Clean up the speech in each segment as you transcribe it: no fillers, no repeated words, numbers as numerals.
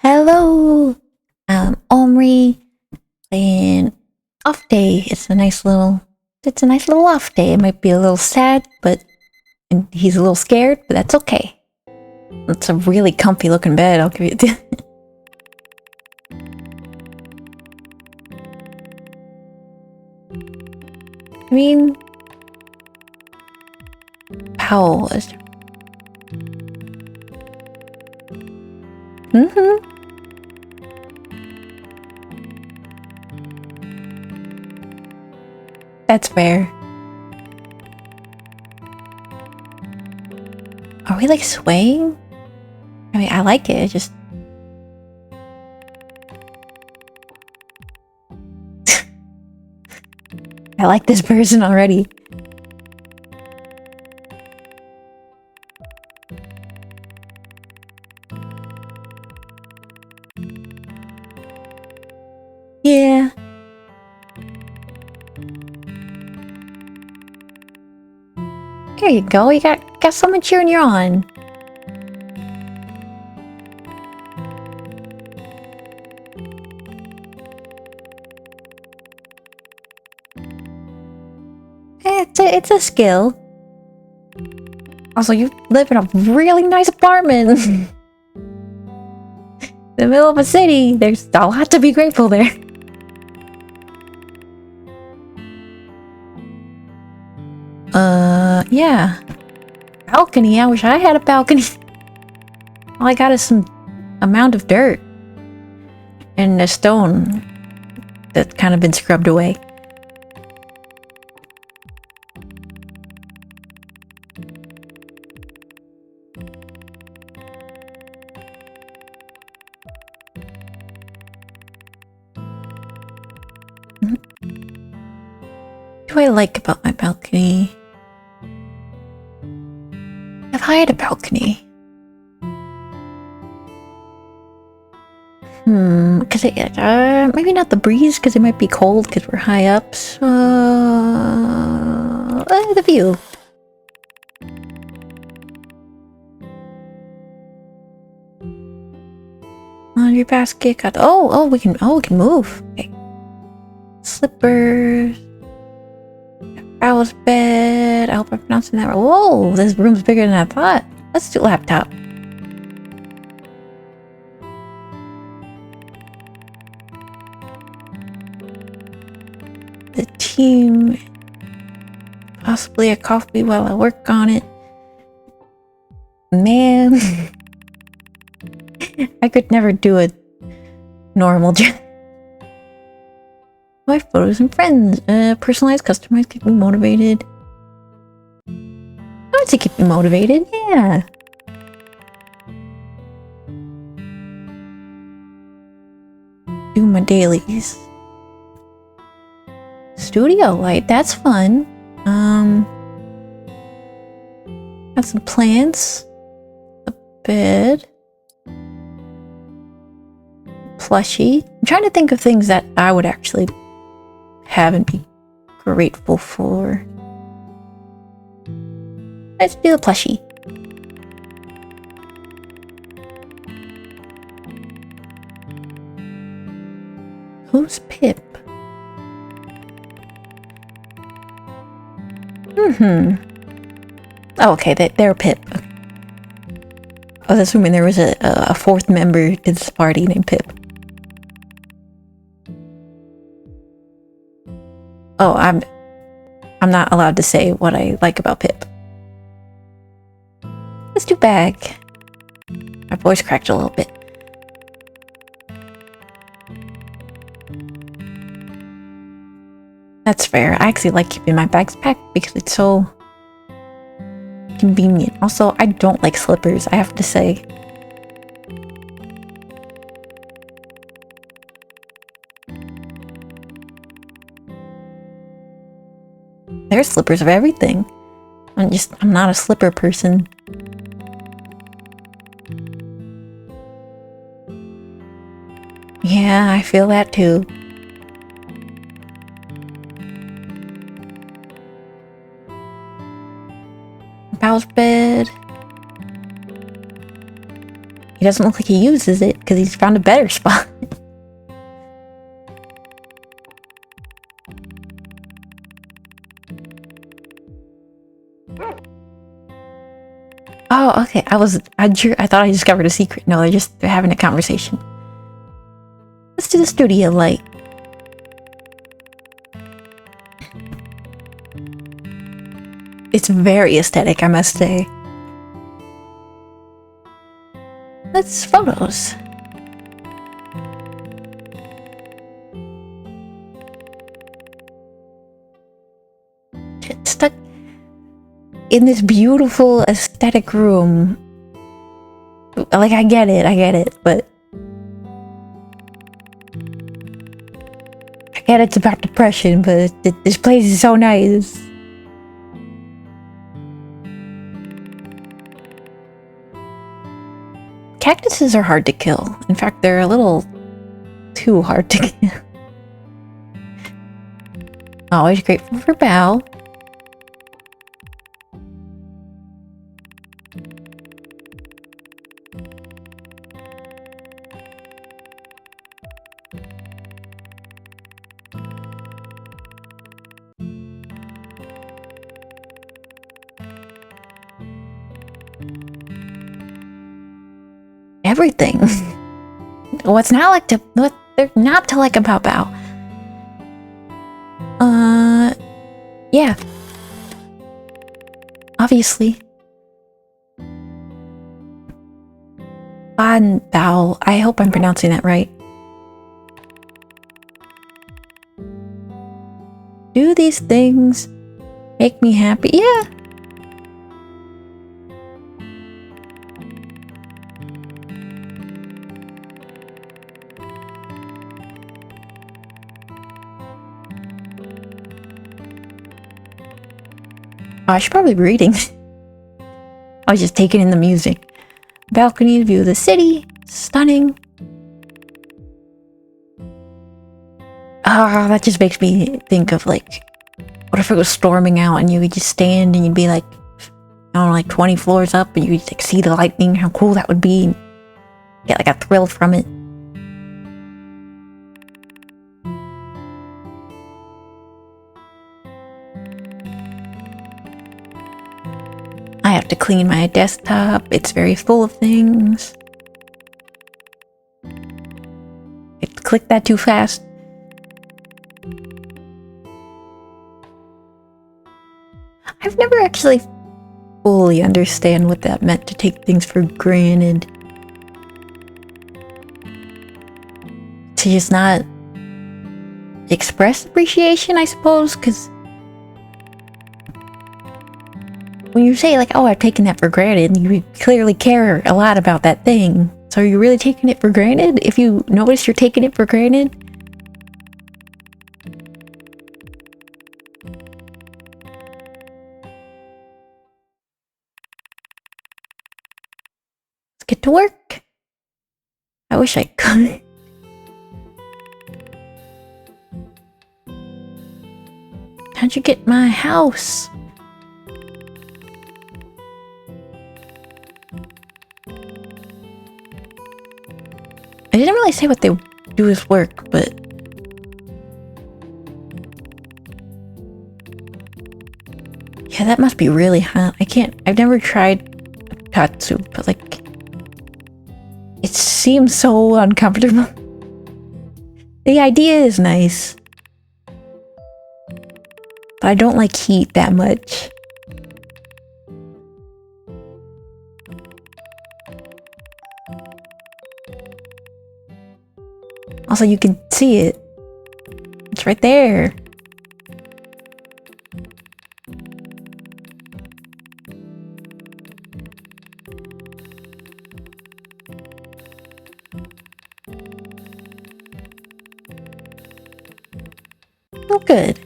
Hello, I'm Omri, and off day. It's a nice little off day. It might be a little sad, and he's a little scared, but that's okay. It's a really comfy looking bed, I'll give you that. I mean, Powell is. That's fair. Are we like swaying? I mean, I like it, just... I like this person already. Yeah. There you go, you got someone cheering you on. It's a skill. Also, you live in a really nice apartment. In the middle of a city. There's a lot to be grateful there. Yeah. Balcony, I wish I had a balcony. All I got is some amount of dirt. And a stone that's kind of been scrubbed away. What do I like about my balcony? If I had a balcony... because maybe not the breeze, because it might be cold because we're high up, so... the view. Laundry basket, got... we can move. Okay. Slippers. Owl's bed. I hope I'm pronouncing that right. Whoa, this room's bigger than I thought. Let's do laptop. The team. Possibly a coffee while I work on it. Man. I could never do a normal job. My photos and friends. Personalized, customized, keep me motivated. I would say keep me motivated, yeah. Do my dailies. Studio light, that's fun. Have some plants. A bed. Plushie. I'm trying to think of things that I would actually have and be grateful for. Let's do a plushie. Who's Pip? Oh, okay, they're Pip. I was assuming there was a fourth member to this party named Pip. Oh, I'm not allowed to say what I like about Pip. Let's do bag. My voice cracked a little bit. That's fair. I actually like keeping my bags packed because it's so convenient. Also, I don't like slippers, I have to say. There's slippers of everything. I'm not a slipper person. Yeah, I feel that too. Bow's bed. He doesn't look like he uses it because he's found a better spot. Oh, okay. I thought I discovered a secret. No, they're having a conversation. Let's do the studio light. It's very aesthetic, I must say. Let's photos. Stuck in this beautiful aesthetic room. Like, I get it, but I get it's about depression, but this place is so nice. Cactuses are hard to kill. In fact, they're a little too hard to kill. Always grateful for Bao. Everything. What's not like to what they're not to like about Bao? Yeah. Obviously. Bao. I hope I'm pronouncing that right. Do these things make me happy? Yeah. I should probably be reading. I was just taking in the music. Balcony view of the city. Stunning. Ah, that just makes me think of like, what if it was storming out and you could just stand and you'd be like, I don't know, like 20 floors up and you could like see the lightning, how cool that would be. Get like a thrill from it. I have to clean my desktop. It's very full of things. It clicked that too fast. I've never actually fully understand what that meant, to take things for granted. To just not express appreciation, I suppose, because when you say like, oh, I've taken that for granted, you clearly care a lot about that thing. So are you really taking it for granted? If you notice you're taking it for granted? Let's get to work. I wish I could. How'd you get my house? I didn't really say what they do as work, but yeah, that must be really hot. I've never tried hot soup, but like, it seems so uncomfortable. The idea is nice, but I don't like heat that much. Also, you can see it. It's right there. Oh, good.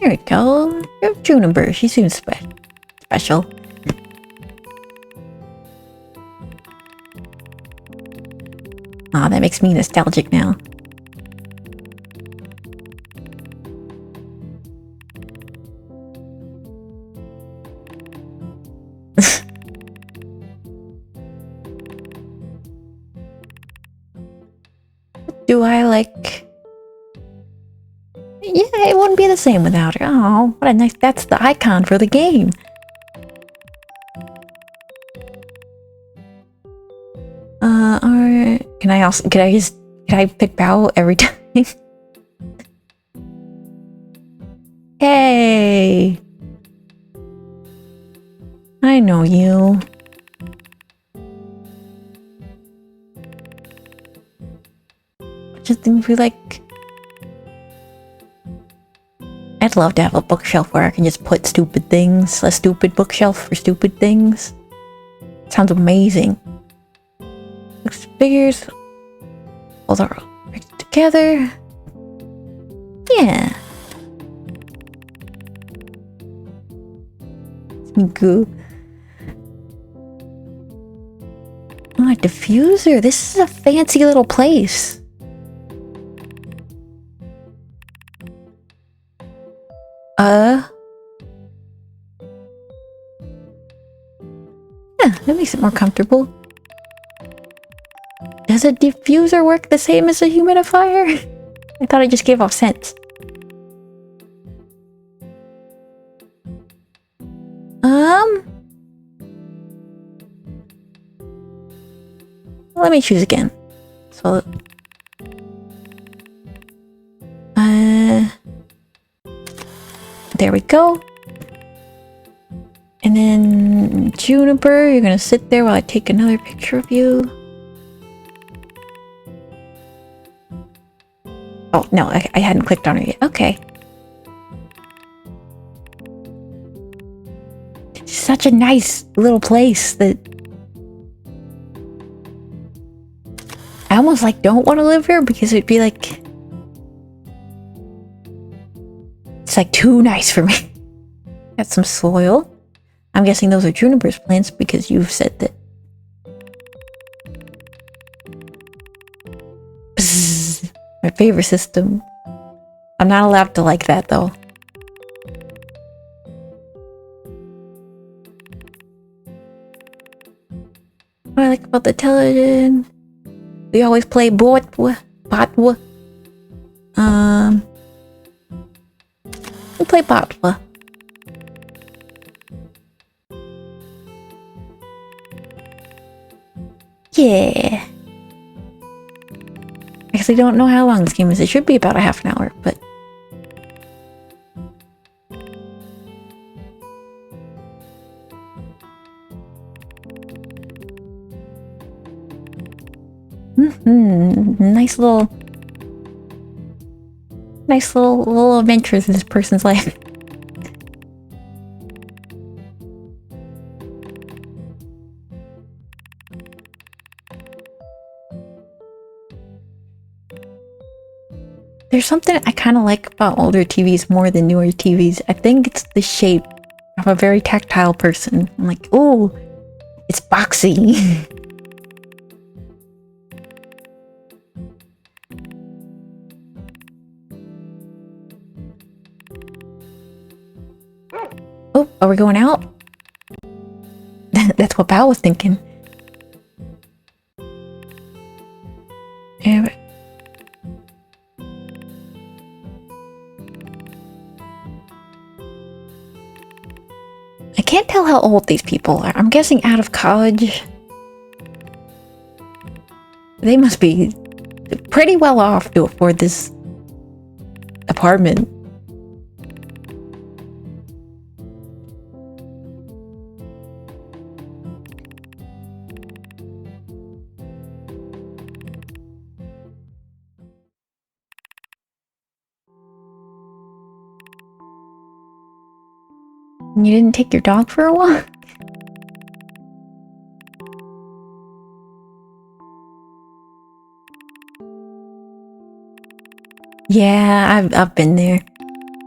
Here we go. Juniper. She seems special. Aw, that makes me nostalgic now. do I like... Yeah, it wouldn't be the same without her. Oh, what a nice... That's the icon for the game. Alright. Can I pick Bow every time? Hey! I know you. Just think we like... I'd love to have a bookshelf where I can just put stupid things. A stupid bookshelf for stupid things. Sounds amazing. Looks figures. All are mixed together. Yeah. Good. Oh, a diffuser. This is a fancy little place. Yeah, that makes it more comfortable. Does a diffuser work the same as a humidifier? I thought it just gave off scents. Let me choose again. So, there we go. And then Juniper, you're gonna sit there while I take another picture of you. Oh, no, I hadn't clicked on her yet. Okay. It's such a nice little place that... I almost like don't want to live here because it'd be like... It's like too nice for me. Got some soil. I'm guessing those are Juniper's plants because you've said that. Bzzz, my favorite system. I'm not allowed to like that though. What I like about the television. We always play Botwa. We play Botwa. Yeah. I actually don't know how long this game is. It should be about a half an hour, but... Nice little adventures in this person's life. There's something I kind of like about older TVs more than newer TVs. I think it's the shape. I'm a very tactile person. I'm like, oh, it's boxy. Oh, are we going out? That's what Bao was thinking. Yeah, I can't tell how old these people are. I'm guessing out of college. They must be pretty well off to afford this apartment. You didn't take your dog for a walk? Yeah, I've been there.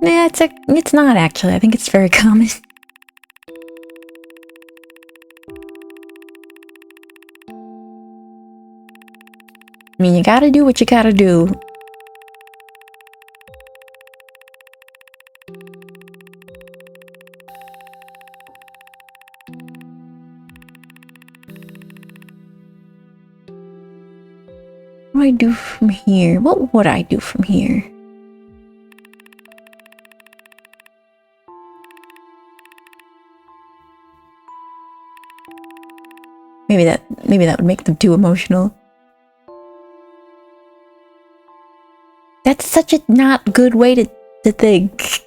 Nah, it's not actually. I think it's very common. I mean, you gotta do what you gotta do. What do I do from here? What would I do from here? Maybe that would make them too emotional. That's such a not good way to think.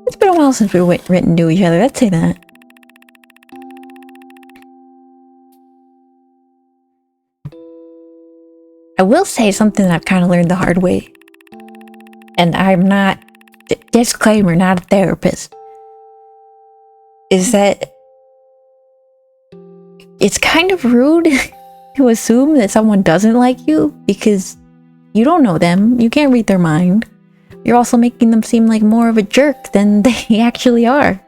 It's been a while since we went into each other, let's say that. I will say something that I've kind of learned the hard way. And I'm not, disclaimer, not a therapist. Is that it's kind of rude to assume that someone doesn't like you because you don't know them, you can't read their mind. You're also making them seem like more of a jerk than they actually are.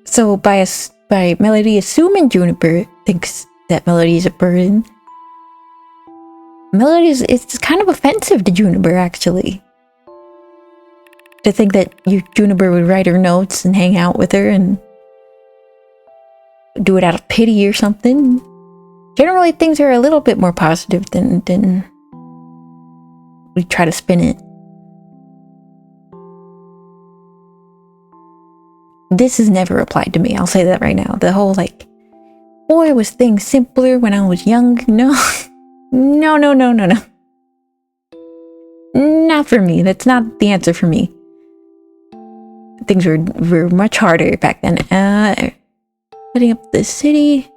So by Melody assuming Juniper thinks that Melody is a burden, it's kind of offensive to Juniper, actually. To think that Juniper would write her notes and hang out with her and do it out of pity or something. Generally, things are a little bit more positive than we try to spin it. This has never applied to me, I'll say that right now. The whole like, boy, was things simpler when I was young. No. No. Not for me. That's not the answer for me. Things were much harder back then. Setting up the city.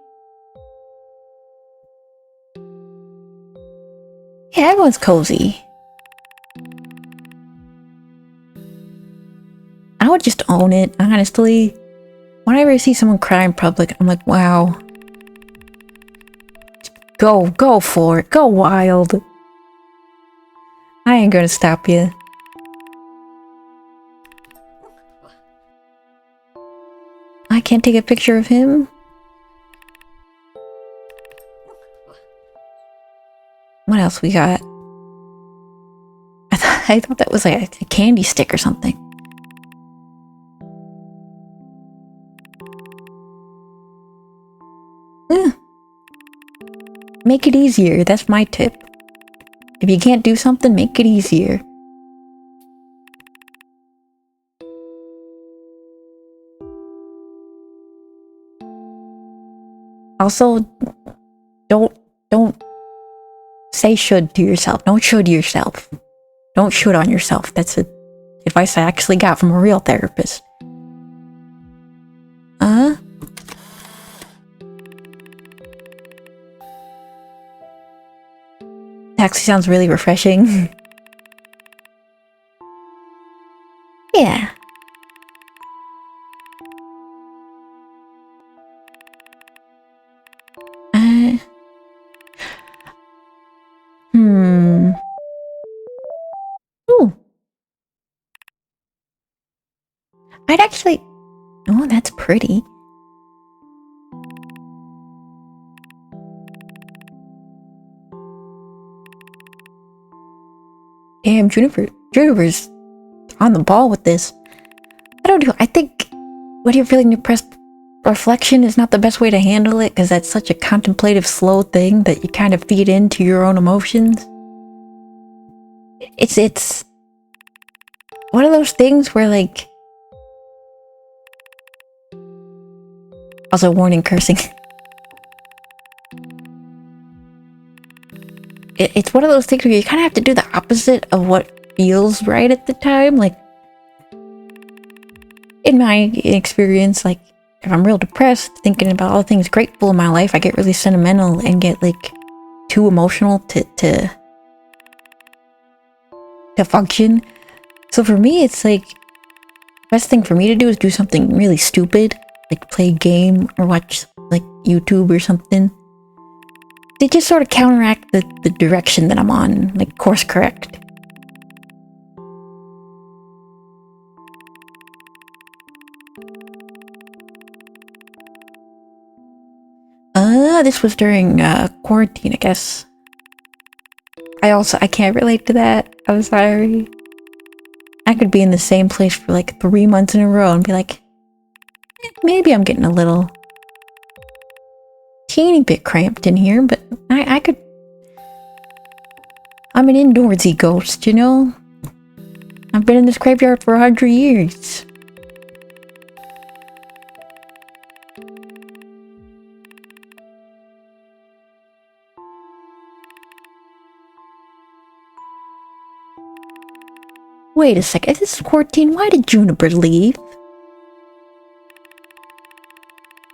Yeah, everyone's cozy. I would just own it, honestly. Whenever I see someone cry in public, I'm like, wow. Go for it. Go wild. I ain't gonna stop you. I can't take a picture of him. What else we got? I thought that was like a candy stick or something. Make it easier, that's my tip. If you can't do something, make it easier. Also, don't say should to yourself. Don't should yourself. Don't should on yourself. That's advice I actually got from a real therapist. Actually sounds really refreshing. Yeah. Ooh. I'd actually... Oh, that's pretty. Damn, Juniper's on the ball with this. I think when you're feeling depressed, reflection is not the best way to handle it because that's such a contemplative, slow thing that you kind of feed into your own emotions. It's one of those things where like... Also, warning cursing. It's one of those things where you kind of have to do the opposite of what feels right at the time. Like, in my experience, like, if I'm real depressed, thinking about all the things grateful in my life, I get really sentimental and get, like, too emotional to function. So for me, it's like, best thing for me to do is do something really stupid, like play a game or watch, like, YouTube or something. They just sort of counteract the direction that I'm on, like course correct. This was during quarantine, I guess. I can't relate to that. I'm sorry. I could be in the same place for like 3 months in a row and be like, maybe I'm getting a little teeny bit cramped in here, but I could. I'm an indoorsy ghost, you know? I've been in this graveyard for 100 years. Wait a second, if this is quarantine, why did Juniper leave?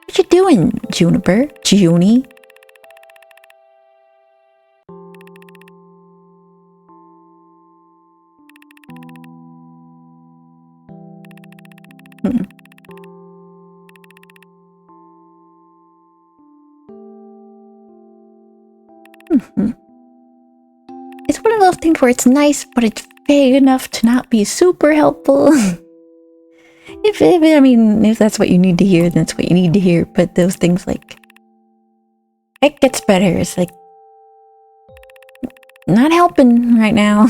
What you doing, Juniper? Junie? It's one of those things where it's nice, but it's vague enough to not be super helpful. If that's what you need to hear, then that's what you need to hear. But those things like, it gets better. It's like, not helping right now.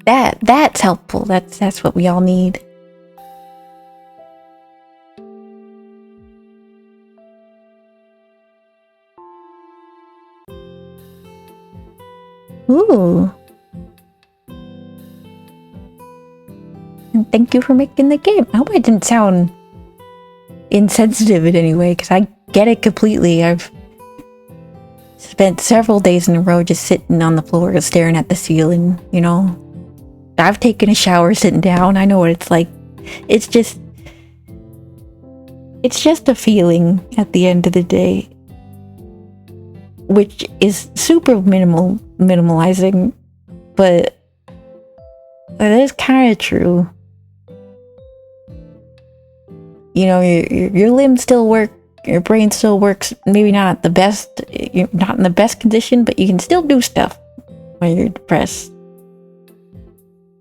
That's helpful. That's what we all need. Ooh. And thank you for making the game. I hope I didn't sound insensitive in any way, because I get it completely. I've spent several days in a row just sitting on the floor staring at the ceiling, you know? I've taken a shower sitting down. I know what it's like. It's just a feeling at the end of the day, which is super minimalizing, but that is kind of true. You know, your limbs still work, your brain still works, maybe not at the best, you're not in the best condition, but you can still do stuff when you're depressed.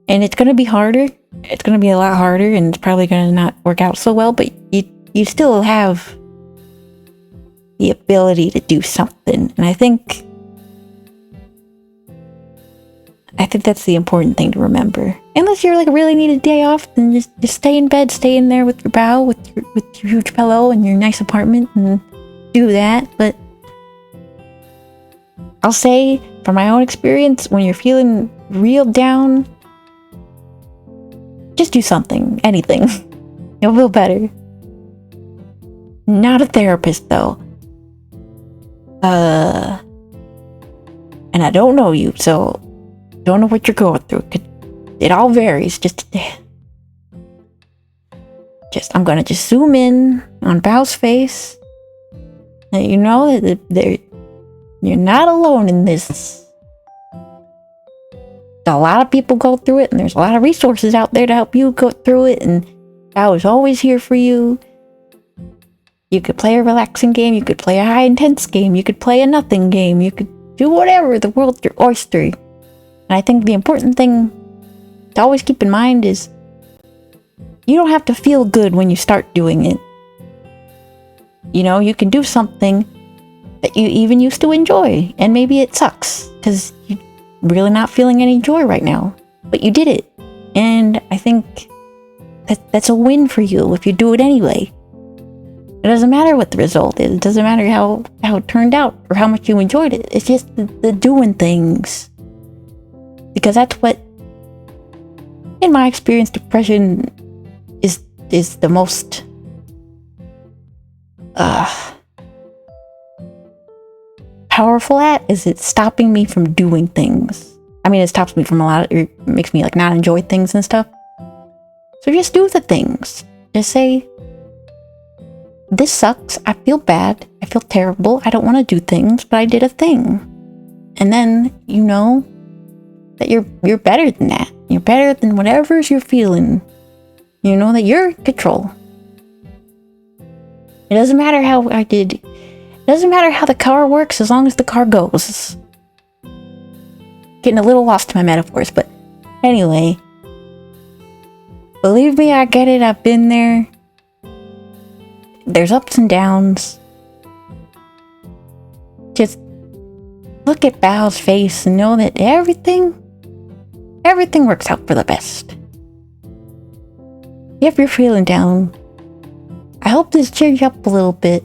And it's going to be harder. It's going to be a lot harder, and it's probably going to not work out so well, but you still have the ability to do something. And I think that's the important thing to remember. Unless you're like really need a day off, then just stay in bed, stay in there with your bow, with your huge pillow and your nice apartment, and do that. But I'll say, from my own experience, when you're feeling real down, just do something, anything. You'll feel better. Not a therapist, though. And I don't know you, so don't know what you're going through. It all varies. I'm gonna just zoom in on Bow's face. And you know that you're not alone in this. A lot of people go through it, and there's a lot of resources out there to help you go through it, and Bow is always here for you. You could play a relaxing game, you could play a high intense game, you could play a nothing game, you could do whatever, the world's your oyster. And I think the important thing to always keep in mind is you don't have to feel good when you start doing it. You know, you can do something that you even used to enjoy, and maybe it sucks because you're really not feeling any joy right now, but you did it. And I think that's a win for you if you do it anyway. It doesn't matter what the result is. It doesn't matter how it turned out or how much you enjoyed it. It's just the doing things. Because that's what, in my experience, depression is the most powerful at, is it's stopping me from doing things. I mean, it stops me from it makes me like not enjoy things and stuff. So just do the things. Just say, this sucks, I feel bad, I feel terrible, I don't want to do things, but I did a thing. And then you know that you're better than that. You're better than whatever you're feeling. You know that you're in control. It doesn't matter how I did. It doesn't matter how the car works as long as the car goes. Getting a little lost in my metaphors, but anyway. Believe me, I get it, I've been there. There's ups and downs. just look at Bao's face and know that everything works out for the best. If you're feeling down, I hope this cheered you up a little bit.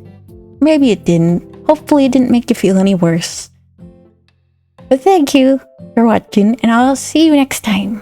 Maybe it didn't. Hopefully it didn't make you feel any worse. But thank you for watching, and I'll see you next time.